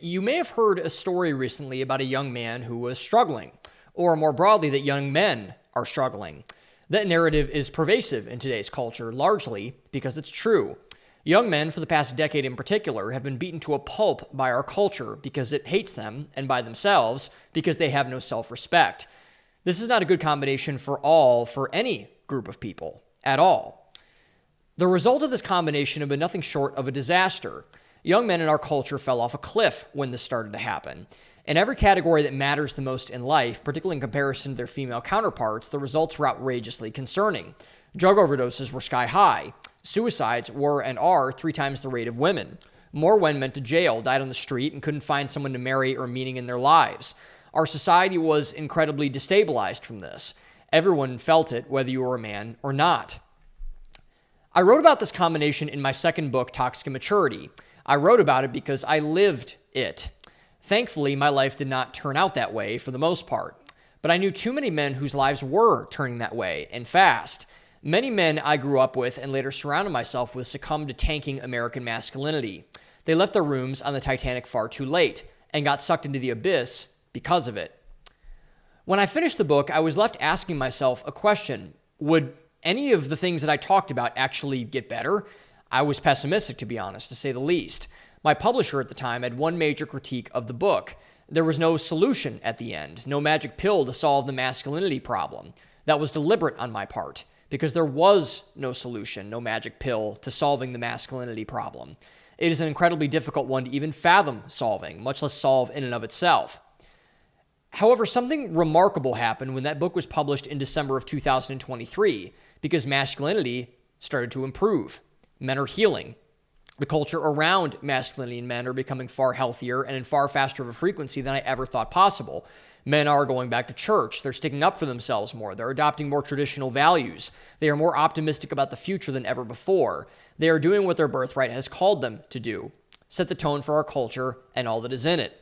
you may have heard a story recently about a young man who was struggling, or more broadly, that young men are struggling. That narrative is pervasive in today's culture, largely because it's true. Young men, for the past decade in particular, have been beaten to a pulp by our culture because it hates them, and by themselves because they have no self-respect. This is not a good combination for any group of people at all. The result of this combination have been nothing short of a disaster. Young men in our culture fell off a cliff when this started to happen. In every category that matters the most in life, particularly in comparison to their female counterparts, the results were outrageously concerning. Drug overdoses were sky high. Suicides were and are 3 times the rate of women. More men went to jail, died on the street, and couldn't find someone to marry or meaning in their lives. Our society was incredibly destabilized from this. Everyone felt it, whether you were a man or not. I wrote about this combination in my second book, Toxic Immaturity. I wrote about it because I lived it. Thankfully, my life did not turn out that way for the most part. But I knew too many men whose lives were turning that way, and fast. Many men I grew up with and later surrounded myself with succumbed to tanking American masculinity. They left their rooms on the Titanic far too late and got sucked into the abyss because of it. When I finished the book, I was left asking myself a question. Would any of the things that I talked about actually get better? I was pessimistic, to be honest, to say the least. My publisher at the time had one major critique of the book. There was no solution at the end, no magic pill to solve the masculinity problem. That was deliberate on my part, because there was no solution, no magic pill to solving the masculinity problem. It is an incredibly difficult one to even fathom solving, much less solve in and of itself. However, something remarkable happened when that book was published in December of 2023, because masculinity started to improve. Men are healing. The culture around masculinity and men are becoming far healthier and in far faster of a frequency than I ever thought possible. Men are going back to church. They're sticking up for themselves more. They're adopting more traditional values. They are more optimistic about the future than ever before. They are doing what their birthright has called them to do, set the tone for our culture and all that is in it.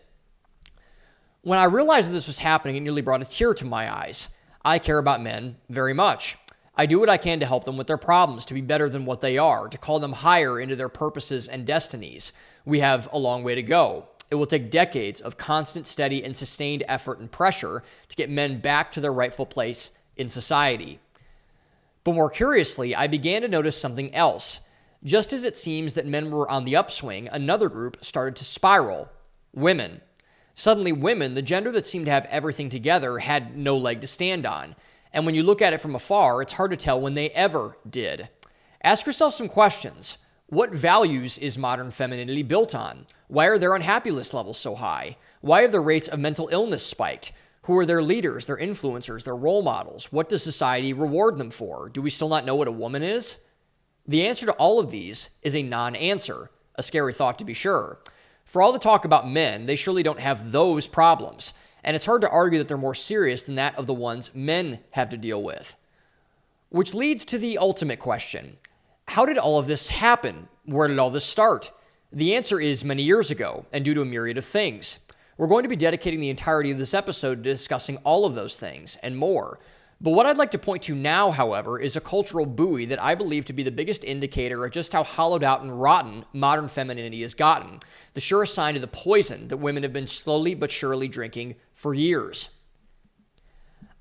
When I realized that this was happening, it nearly brought a tear to my eyes. I care about men very much. I do what I can to help them with their problems, to be better than what they are, to call them higher into their purposes and destinies. We have a long way to go. It will take decades of constant, steady, and sustained effort and pressure to get men back to their rightful place in society. But more curiously, I began to notice something else. Just as it seems that men were on the upswing, another group started to spiral: women. Suddenly, women, the gender that seemed to have everything together, had no leg to stand on. And when you look at it from afar, it's hard to tell when they ever did. Ask yourself some questions. What values is modern femininity built on? Why are their unhappiness levels so high? Why have the rates of mental illness spiked? Who are their leaders, their influencers, their role models? What does society reward them for? Do we still not know what a woman is? The answer to all of these is a non-answer. A scary thought, to be sure. For all the talk about men, they surely don't have those problems. And it's hard to argue that they're more serious than that of the ones men have to deal with. Which leads to the ultimate question. How did all of this happen? Where did all this start? The answer is many years ago, and due to a myriad of things. We're going to be dedicating the entirety of this episode to discussing all of those things and more. But what I'd like to point to now, however, is a cultural buoy that I believe to be the biggest indicator of just how hollowed out and rotten modern femininity has gotten. The surest sign of the poison that women have been slowly but surely drinking for years.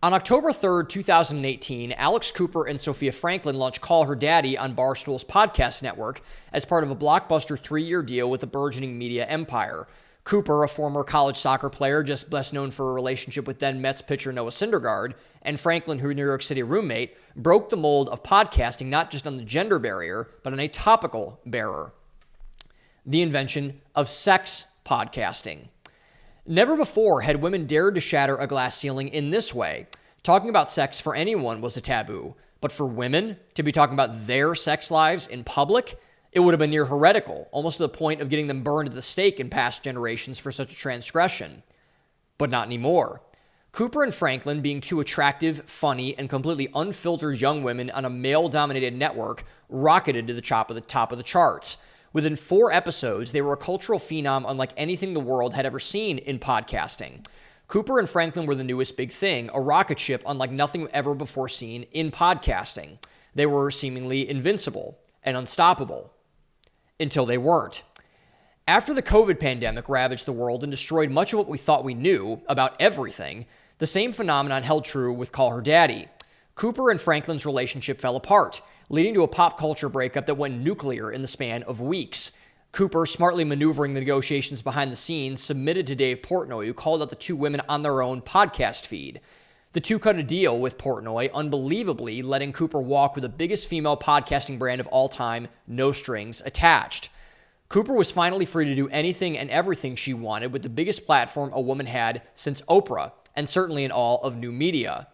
On October 3rd, 2018, Alex Cooper and Sophia Franklin launched Call Her Daddy on Barstool's podcast network as part of a blockbuster 3-year deal with the burgeoning media empire. Cooper, a former college soccer player just best known for a relationship with then Mets pitcher Noah Syndergaard, and Franklin, her New York City roommate, broke the mold of podcasting not just on the gender barrier, but on a topical bearer: the invention of sex podcasting. Never before had women dared to shatter a glass ceiling in this way. Talking about sex for anyone was a taboo, but for women to be talking about their sex lives in public, it would have been near heretical, almost to the point of getting them burned at the stake in past generations for such a transgression. But not anymore. Cooper and Franklin, being two attractive, funny, and completely unfiltered young women on a male-dominated network, rocketed to the top of the charts. Within 4 episodes, they were a cultural phenom unlike anything the world had ever seen in podcasting. Cooper and Franklin were the newest big thing, a rocket ship unlike nothing ever before seen in podcasting. They were seemingly invincible and unstoppable. Until they weren't. After the COVID pandemic ravaged the world and destroyed much of what we thought we knew about everything, the same phenomenon held true with Call Her Daddy. Cooper and Franklin's relationship fell apart, leading to a pop culture breakup that went nuclear in the span of weeks. Cooper, smartly maneuvering the negotiations behind the scenes, submitted to Dave Portnoy, who called out the two women on their own podcast feed. The two cut a deal with Portnoy, unbelievably letting Cooper walk with the biggest female podcasting brand of all time, no strings attached. Cooper was finally free to do anything and everything she wanted with the biggest platform a woman had since Oprah, and certainly in all of new media.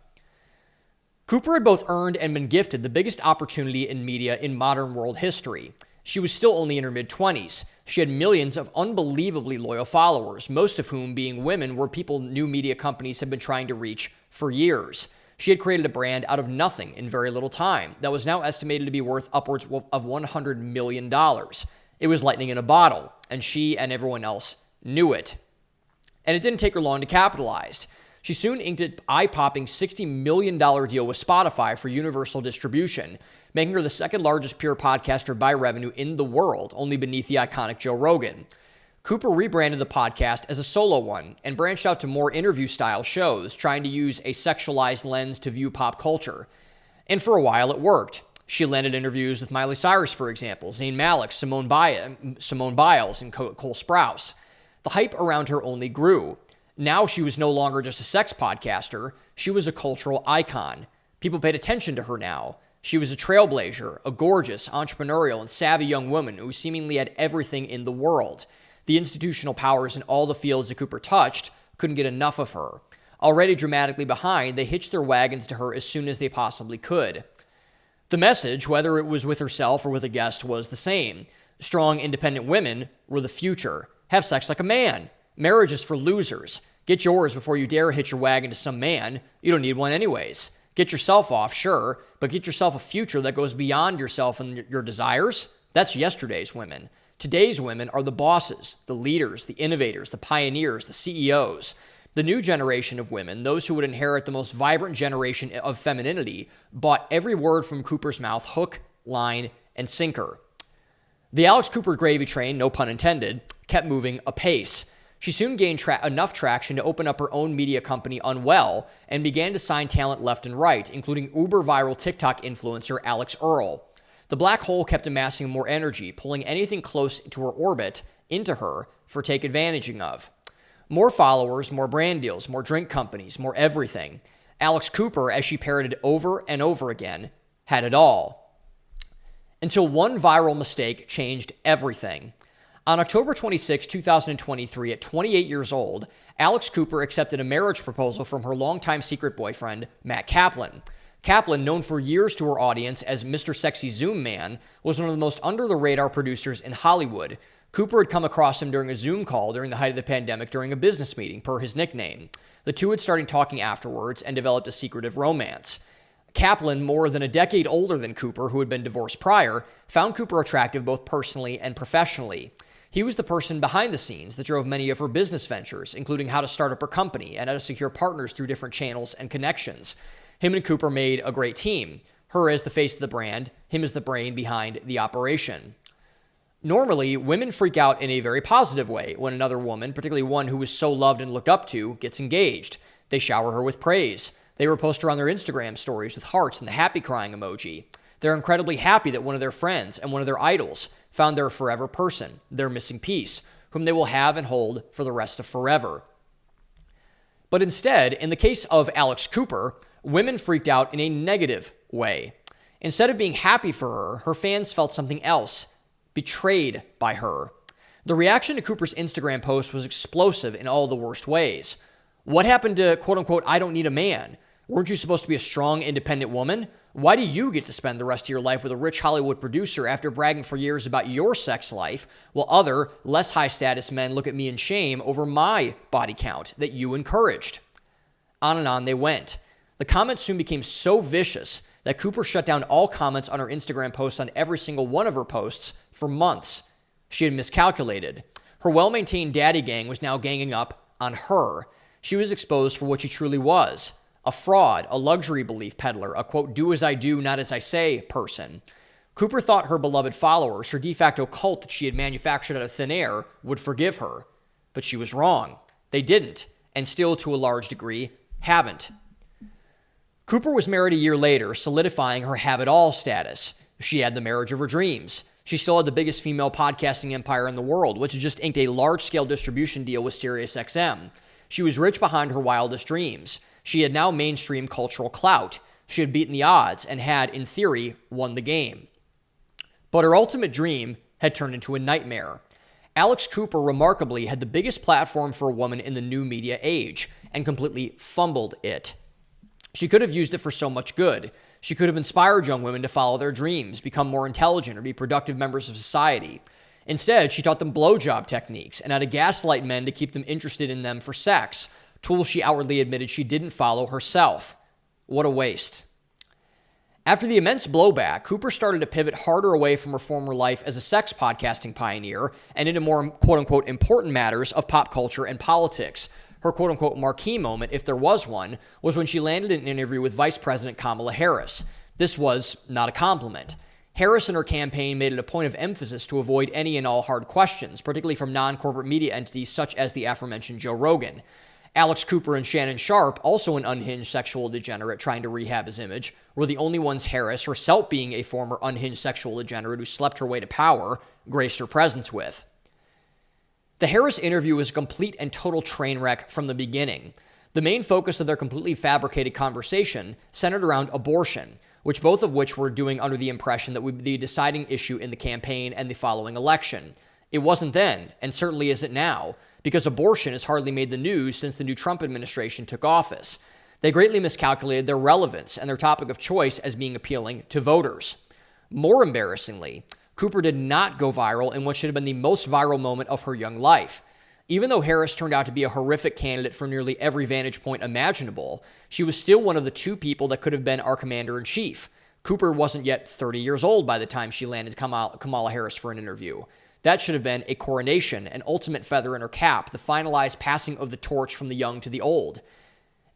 Cooper had both earned and been gifted the biggest opportunity in media in modern world history. She was still only in her mid-20s. She had millions of unbelievably loyal followers, most of whom, being women, were people new media companies had been trying to reach for years. She had created a brand out of nothing in very little time that was now estimated to be worth upwards of $100 million. It was lightning in a bottle, and she and everyone else knew it. And it didn't take her long to capitalize. She soon inked an eye-popping $60 million deal with Spotify for universal distribution, making her the second largest pure podcaster by revenue in the world, only beneath the iconic Joe Rogan. Cooper rebranded the podcast as a solo one and branched out to more interview-style shows, trying to use a sexualized lens to view pop culture. And for a while, it worked. She landed interviews with Miley Cyrus, for example, Zayn Malik, Simone Biles, and Cole Sprouse. The hype around her only grew. Now she was no longer just a sex podcaster. She was a cultural icon. People paid attention to her now. She was a trailblazer, a gorgeous, entrepreneurial, and savvy young woman who seemingly had everything in the world. The institutional powers in all the fields that Cooper touched couldn't get enough of her. Already dramatically behind, they hitched their wagons to her as soon as they possibly could. The message, whether it was with herself or with a guest, was the same. Strong, independent women were the future. Have sex like a man. Marriage is for losers. Get yours before you dare hitch your wagon to some man. You don't need one anyways. Get yourself off, sure, but get yourself a future that goes beyond yourself and your desires. That's yesterday's women. Today's women are the bosses, the leaders, the innovators, the pioneers, the CEOs. The new generation of women, those who would inherit the most vibrant generation of femininity, bought every word from Cooper's mouth, hook, line, and sinker. The Alex Cooper gravy train, no pun intended, kept moving apace. She soon gained enough traction to open up her own media company, Unwell, and began to sign talent left and right, including uber-viral TikTok influencer Alex Earl. The black hole kept amassing more energy, pulling anything close to her orbit into her for take advantage of. More followers, more brand deals, more drink companies, more everything. Alex Cooper, as she parroted over and over again, had it all. Until one viral mistake changed everything. On October 26, 2023, at 28 years old, Alex Cooper accepted a marriage proposal from her longtime secret boyfriend, Matt Kaplan. Kaplan, known for years to her audience as Mr. Sexy Zoom Man, was one of the most under-the-radar producers in Hollywood. Cooper had come across him during a Zoom call during the height of the pandemic during a business meeting, per his nickname. The two had started talking afterwards and developed a secretive romance. Kaplan, more than a decade older than Cooper, who had been divorced prior, found Cooper attractive both personally and professionally. He was the person behind the scenes that drove many of her business ventures, including how to start up her company and how to secure partners through different channels and connections. Him and Cooper made a great team. Her as the face of the brand, him as the brain behind the operation. Normally, women freak out in a very positive way when another woman, particularly one who is so loved and looked up to, gets engaged. They shower her with praise. They repost her on their Instagram stories with hearts and the happy crying emoji. They're incredibly happy that one of their friends and one of their idols found their forever person, their missing piece, whom they will have and hold for the rest of forever. But instead, in the case of Alex Cooper, women freaked out in a negative way. Instead of being happy for her, her fans felt something else, betrayed by her. The reaction to Cooper's Instagram post was explosive in all the worst ways. What happened to, quote-unquote, I don't need a man? Weren't you supposed to be a strong, independent woman? Why do you get to spend the rest of your life with a rich Hollywood producer after bragging for years about your sex life, while other, less high-status men look at me in shame over my body count that you encouraged? On and on they went. The comments soon became so vicious that Cooper shut down all comments on her Instagram posts on every single one of her posts for months. She had miscalculated. Her well-maintained daddy gang was now ganging up on her. She was exposed for what she truly was. A fraud, a luxury belief peddler, a quote, do as I do, not as I say person. Cooper thought her beloved followers, her de facto cult that she had manufactured out of thin air, would forgive her. But she was wrong. They didn't, and still to a large degree, haven't. Cooper was married a year later, solidifying her have-it-all status. She had the marriage of her dreams. She still had the biggest female podcasting empire in the world, which had just inked a large-scale distribution deal with SiriusXM. She was rich behind her wildest dreams. She had now mainstream cultural clout. She had beaten the odds and had, in theory, won the game. But her ultimate dream had turned into a nightmare. Alex Cooper remarkably had the biggest platform for a woman in the new media age and completely fumbled it. She could have used it for so much good. She could have inspired young women to follow their dreams, become more intelligent, or be productive members of society. Instead, she taught them blowjob techniques and how to gaslight men to keep them interested in them for sex, tools she outwardly admitted she didn't follow herself. What a waste. After the immense blowback, Cooper started to pivot harder away from her former life as a sex podcasting pioneer and into more quote-unquote important matters of pop culture and politics. Her quote-unquote marquee moment, if there was one, was when she landed an interview with Vice President Kamala Harris. This was not a compliment. Harris and her campaign made it a point of emphasis to avoid any and all hard questions, particularly from non-corporate media entities such as the aforementioned Joe Rogan. Alex Cooper and Shannon Sharpe, also an unhinged sexual degenerate trying to rehab his image, were the only ones Harris, herself being a former unhinged sexual degenerate who slept her way to power, graced her presence with. The Harris interview was a complete and total train wreck from the beginning. The main focus of their completely fabricated conversation centered around abortion, both of which were doing under the impression that would be the deciding issue in the campaign and the following election. It wasn't then, and certainly isn't now, because abortion has hardly made the news since the new Trump administration took office. They greatly miscalculated their relevance and their topic of choice as being appealing to voters. More embarrassingly, Cooper did not go viral in what should have been the most viral moment of her young life. Even though Harris turned out to be a horrific candidate for nearly every vantage point imaginable, she was still one of the two people that could have been our commander-in-chief. Cooper wasn't yet 30 years old by the time she landed Kamala Harris for an interview. That should have been a coronation, an ultimate feather in her cap, the finalized passing of the torch from the young to the old.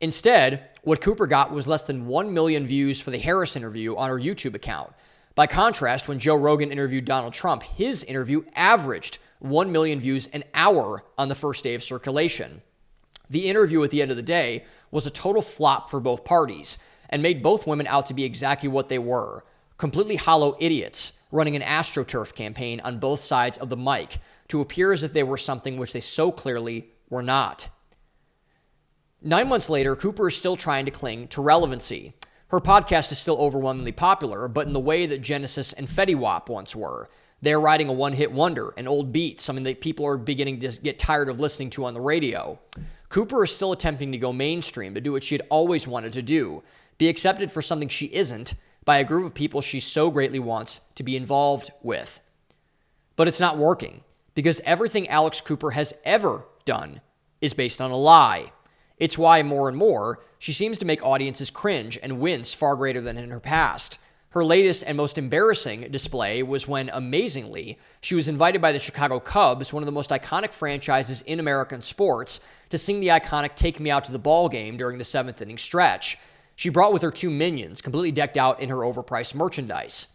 Instead, what Cooper got was less than 1 million views for the Harris interview on her YouTube account. By contrast, when Joe Rogan interviewed Donald Trump, his interview averaged 1 million views an hour on the first day of circulation. The interview at the end of the day was a total flop for both parties and made both women out to be exactly what they were, completely hollow idiots running an AstroTurf campaign on both sides of the mic to appear as if they were something which they so clearly were not. 9 months later, Cooper is still trying to cling to relevancy. Her podcast is still overwhelmingly popular, but in the way that Genesis and Fetty Wap once were. They're riding a one-hit wonder, an old beat, something that people are beginning to get tired of listening to on the radio. Cooper is still attempting to go mainstream, to do what she had always wanted to do, be accepted for something she isn't by a group of people she so greatly wants to be involved with. But it's not working, because everything Alex Cooper has ever done is based on a lie. It's why, more and more, she seems to make audiences cringe and wince far greater than in her past. Her latest and most embarrassing display was when, amazingly, she was invited by the Chicago Cubs, one of the most iconic franchises in American sports, to sing the iconic Take Me Out to the Ball Game during the 7th inning stretch. She brought with her 2 minions, completely decked out in her overpriced merchandise.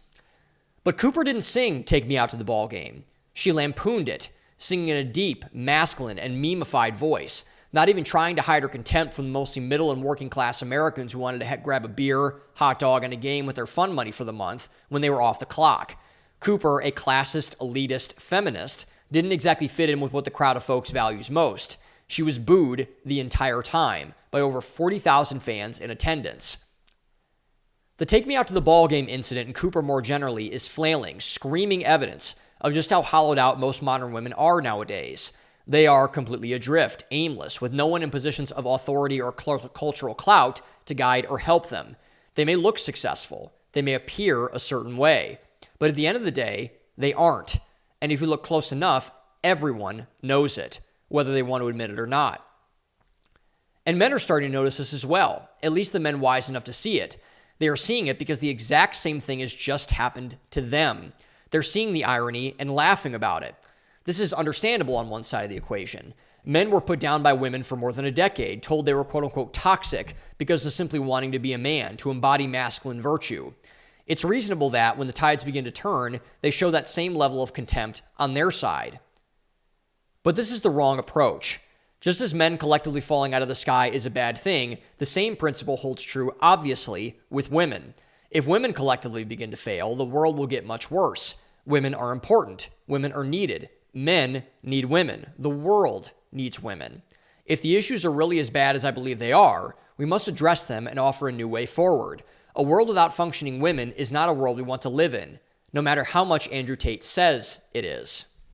But Cooper didn't sing Take Me Out to the Ball Game. She lampooned it, singing in a deep, masculine, and meme-ified voice, not even trying to hide her contempt from the mostly middle and working class Americans who wanted to grab a beer, hot dog, and a game with their fun money for the month when they were off the clock. Cooper, a classist, elitist, feminist, didn't exactly fit in with what the crowd of folks values most. She was booed the entire time by over 40,000 fans in attendance. The Take Me Out to the Ball Game incident, and Cooper more generally, is flailing, screaming evidence of just how hollowed out most modern women are nowadays. They are completely adrift, aimless, with no one in positions of authority or cultural clout to guide or help them. They may look successful. They may appear a certain way. But at the end of the day, they aren't. And if you look close enough, everyone knows it, whether they want to admit it or not. And men are starting to notice this as well, at least the men wise enough to see it. They are seeing it because the exact same thing has just happened to them. They're seeing the irony and laughing about it. This is understandable on one side of the equation. Men were put down by women for more than a decade, told they were quote-unquote toxic because of simply wanting to be a man, to embody masculine virtue. It's reasonable that when the tides begin to turn, they show that same level of contempt on their side. But this is the wrong approach. Just as men collectively falling out of the sky is a bad thing, the same principle holds true, obviously, with women. If women collectively begin to fail, the world will get much worse. Women are important. Women are needed. Men need women. The world needs women. If the issues are really as bad as I believe they are, we must address them and offer a new way forward. A world without functioning women is not a world we want to live in, no matter how much Andrew Tate says it is.